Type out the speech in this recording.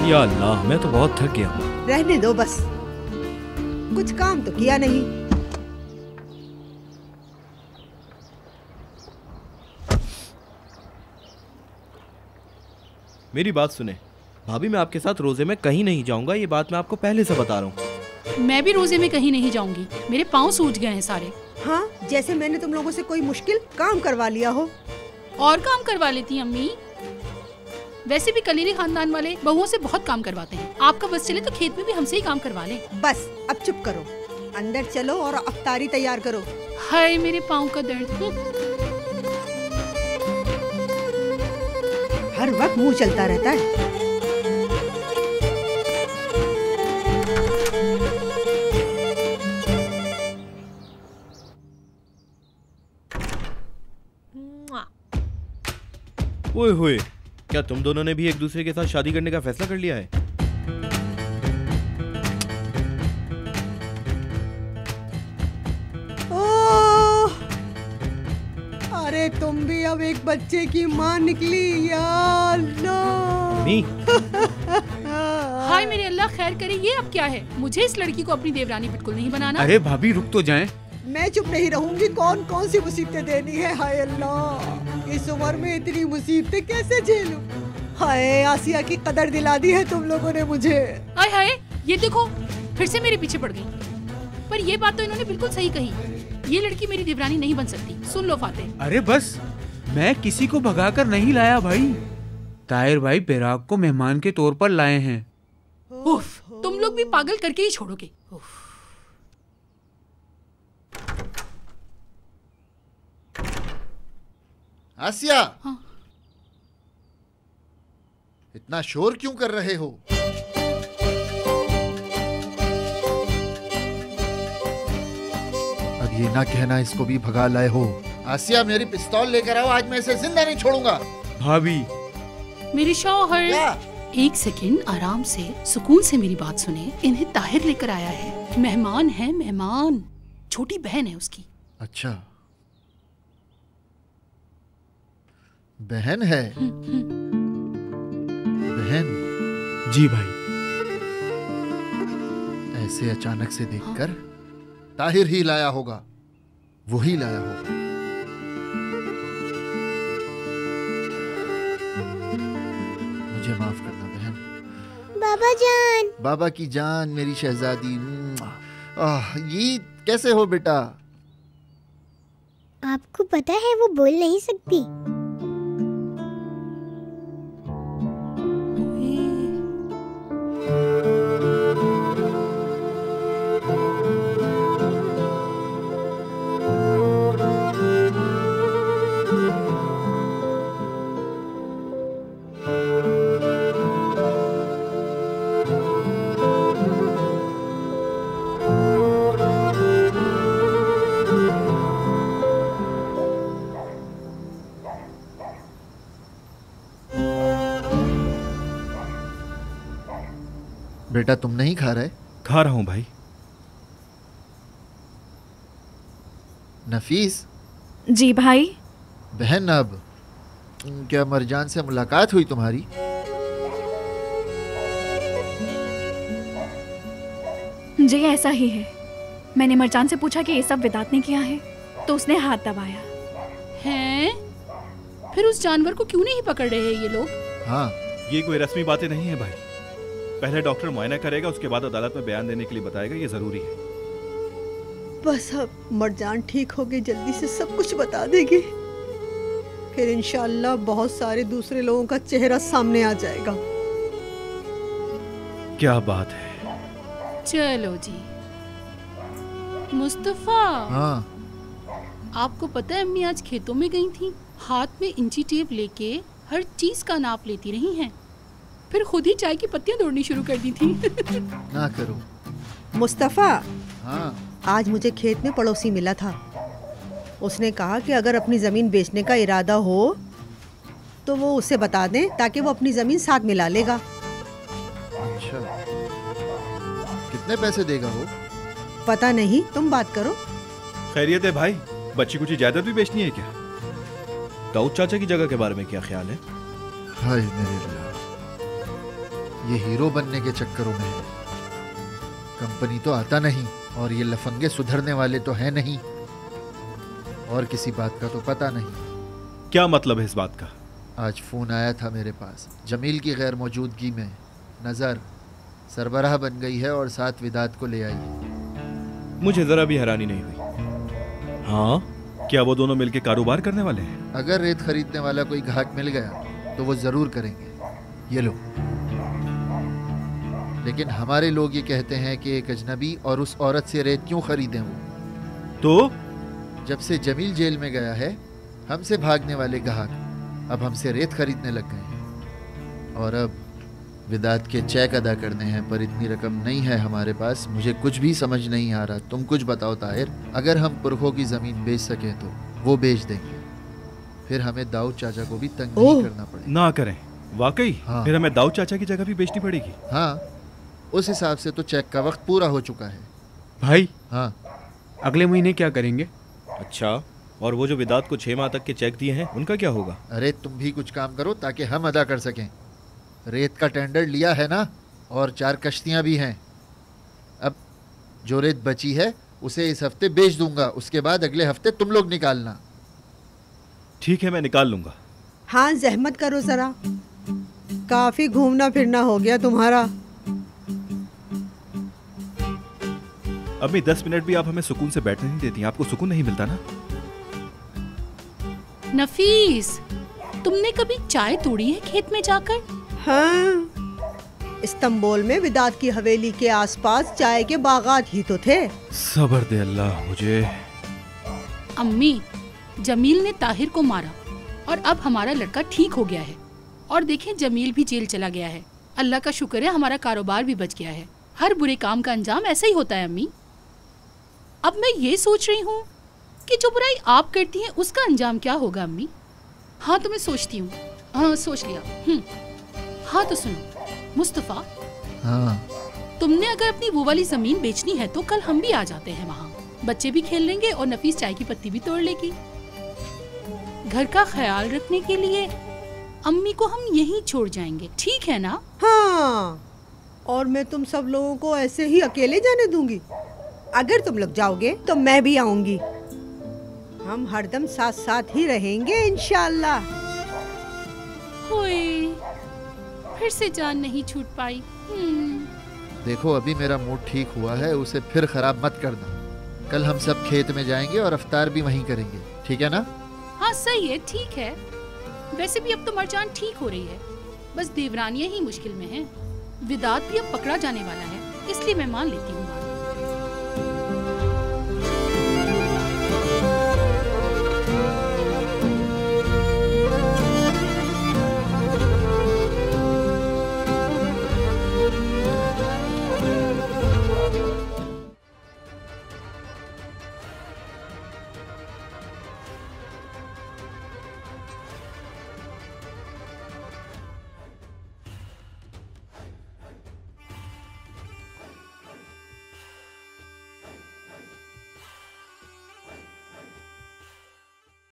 या अल्लाह, मैं तो बहुत थक गया हूँ। रहने दो बस, कुछ काम तो किया नहीं। मेरी बात सुने भाभी, मैं आपके साथ रोजे में कहीं नहीं जाऊंगा, ये बात मैं आपको पहले से बता रहा हूँ। मैं भी रोजे में कहीं नहीं जाऊंगी, मेरे पाँव सूज गए हैं सारे। हाँ, जैसे मैंने तुम लोगों से कोई मुश्किल काम करवा लिया हो। और काम करवा लेती अम्मी, वैसे भी कलीरी खानदान वाले बहुओं से बहुत काम करवाते हैं। आपका बस चले तो खेत में भी हमसे ही काम करवा लें। बस अब चुप करो, अंदर चलो और अफ्तारी तैयार करो। हाय मेरे पाँव का दर्द। हर वक्त मुंह चलता रहता है। ओए होए, क्या तुम दोनों ने भी एक दूसरे के साथ शादी करने का फैसला कर लिया है? अरे तुम भी अब एक बच्चे की माँ निकली, या अल्लाह। हाय मेरे अल्लाह खैर करे, ये अब क्या है? मुझे इस लड़की को अपनी देवरानी बिल्कुल नहीं बनाना। अरे भाभी रुक तो जाएं। मैं चुप नहीं रहूंगी, कौन कौन सी मुसीबतें देनी है। हाय अल्लाह, इस उम्र में इतनी मुसीबतें कैसे झेलूं। हाय, आसिया की कदर दिला दी है तुम लोगों ने मुझे। हाय हाय, ये देखो फिर से मेरे पीछे पड़ गई। पर ये बात तो इन्होंने बिल्कुल सही कही, ये लड़की मेरी देवरानी नहीं बन सकती। सुन लो फातेह। अरे बस, मैं किसी को भगाकर नहीं लाया भाई। ताहिर भाई बेराग को मेहमान के तौर पर लाए हैं। उफ, तुम लोग भी पागल करके ही छोड़ोगे। आसिया, हाँ। इतना शोर क्यों कर रहे हो? अब ये ना कहना इसको भी भगा लाए हो। आसिया, मेरी पिस्तौल लेकर आओ, आज मैं इसे जिंदा नहीं छोड़ूंगा। भाभी। मेरे शौहर, क्या? एक सेकंड आराम से सुकून से मेरी बात सुने। इन्हें ताहिर लेकर आया है, मेहमान है मेहमान, छोटी बहन है उसकी। अच्छा, बहन है। बहन? जी भाई। ऐसे अचानक से देखकर ताहिर ही लाया होगा, वही लाया होगा। मुझे माफ करना बहन। बाबा जान। बाबा की जान, मेरी शहजादी। ये कैसे हो बेटा? आपको पता है वो बोल नहीं सकती। बेटा तुम नहीं खा रहे? खा रहा हूँ भाई। नफीस। जी भाई। बहन, अब क्या मरजान से मुलाकात हुई तुम्हारी? जी ऐसा ही है। मैंने मरजान से पूछा कि ये सब विदात ने किया है, तो उसने हाथ दबाया। हैं? फिर उस जानवर को क्यों नहीं पकड़ रहे हैं ये लोग? हाँ, ये कोई रस्मी बातें नहीं है भाई। पहले डॉक्टर मुआयना करेगा, उसके बाद अदालत में बयान देने के लिए बताएगा, ये जरूरी है। बस अब मरजान ठीक हो गई, जल्दी से सब कुछ बता देगी, फिर इंशाल्लाह बहुत सारे दूसरे लोगों का चेहरा सामने आ जाएगा। क्या बात है। चलो जी। मुस्तफा। हाँ। आपको पता है अम्मी आज खेतों में गई थी, हाथ में इंची टेप लेके हर चीज का नाप लेती रही हैं, फिर खुद ही चाय की पत्तियां तोड़नी शुरू कर दी थी। ना करो। मुस्तफा। हाँ। आज मुझे खेत में पड़ोसी मिला था, उसने कहा कि अगर अपनी ज़मीन बेचने का इरादा हो तो वो उसे बता दें, ताकि वो अपनी ज़मीन साथ मिला लेगा। अच्छा, कितने पैसे देगा वो? पता नहीं, तुम बात करो। खैरियत है भाई, बच्ची कुछ जायदाद भी बेचनी है क्या? दाऊद चाचा की जगह के बारे में क्या ख्याल है? हाय मेरे अल्लाह, ये हीरो बनने के चक्करों में है। कंपनी तो आता नहीं और ये लफंगे सुधरने वाले तो है नहीं, और किसी बात का तो पता नहीं। क्या मतलब है इस बात का? आज फोन आया था मेरे पास, जमील की गैर मौजूदगी में नज़र सरबराह बन गई है और साथ विदात को ले आई है। मुझे जरा भी हैरानी नहीं हुई। हाँ, क्या वो दोनों मिलके कारोबार करने वाले हैं? अगर रेत खरीदने वाला कोई ग्राहक मिल गया तो वो जरूर करेंगे। ये लो। लेकिन हमारे लोग ये कहते हैं कि एक अजनबी और उस औरत से रेत क्यों खरीदें वो? तो जब से जमील जेल में गया है, हमसे भागने वाले ग्राहक अब हमसे रेत खरीदने लग गए हैं। और अब विदात के चेक अदा करने हैं, पर इतनी रकम नहीं है हमारे पास। मुझे कुछ भी समझ नहीं आ रहा। तुम कुछ बताओ ताहिर। अगर हम पुरखों की ज़मीन बेच सकें तो वो बेच देंगे, फिर हमें दाऊद चाचा को भी तंग नहीं करना पड़ेगा। ना करें। वाकई? हाँ। फिर हमें दाऊद चाचा की जगह भी बेचनी पड़ेगी? हाँ, उस हिसाब से तो चेक का वक्त पूरा हो चुका है। भाई हाँ, अगले महीने क्या करेंगे? अच्छा, और वो जो विदात को 6 माह तक के चेक दिए हैं उनका क्या होगा? अरे तुम भी कुछ काम करो ताकि हम अदा कर सकें। रेत का टेंडर लिया है ना, और 4 कश्तियाँ भी हैं। अब जो रेत बची है उसे इस हफ्ते बेच दूंगा, उसके बाद अगले हफ्ते तुम लोग निकालना। ठीक है, मैं निकाल लूंगा। हाँ, जहमत करो जरा, काफी घूमना फिरना हो गया तुम्हारा। अम्मी 10 मिनट भी आप हमें सुकून से बैठने नहीं देती। आपको सुकून नहीं मिलता ना? नफीस, तुमने कभी चाय तोड़ी है खेत में जाकर? हाँ, इस्तांबुल में विदात की हवेली के आसपास चाय के बागात ही तो थे। सब्र दे अल्लाह मुझे। अम्मी, जमील ने ताहिर को मारा और अब हमारा लड़का ठीक हो गया है। और देखें, जमील भी जेल चला गया है। अल्लाह का शुक्र है, हमारा कारोबार भी बच गया है। हर बुरे काम का अंजाम ऐसा ही होता है अम्मी। अब मैं ये सोच रही हूँ कि जो बुराई आप करती हैं उसका अंजाम क्या होगा अम्मी? हाँ, तो मैं सोचती हूँ। हाँ, सोच लिया। हाँ, तो सुनो मुस्तफ़ा, हाँ, तुमने अगर अपनी वो वाली जमीन बेचनी है तो कल हम भी आ जाते हैं वहाँ। बच्चे भी खेल लेंगे और नफीस चाय की पत्ती भी तोड़ लेगी। घर का ख्याल रखने के लिए अम्मी को हम यहीं छोड़ जाएंगे, ठीक है ना? हाँ, और मैं तुम सब लोगों को ऐसे ही अकेले जाने दूंगी? अगर तुम लोग जाओगे तो मैं भी आऊंगी। हम हरदम साथ साथ ही रहेंगे इंशाल्लाह। होए, फिर से जान नहीं छूट पाई। देखो अभी मेरा मूड ठीक हुआ है, उसे फिर खराब मत करना। कल हम सब खेत में जाएंगे और अफ्तार भी वहीं करेंगे, ठीक है ना? हाँ, सही है, ठीक है। वैसे भी अब तो मरजान ठीक हो रही है, बस देवरानियां ही मुश्किल में हैं। विदात भी अब पकड़ा जाने वाला है, इसलिए मैं मान लेती हूँ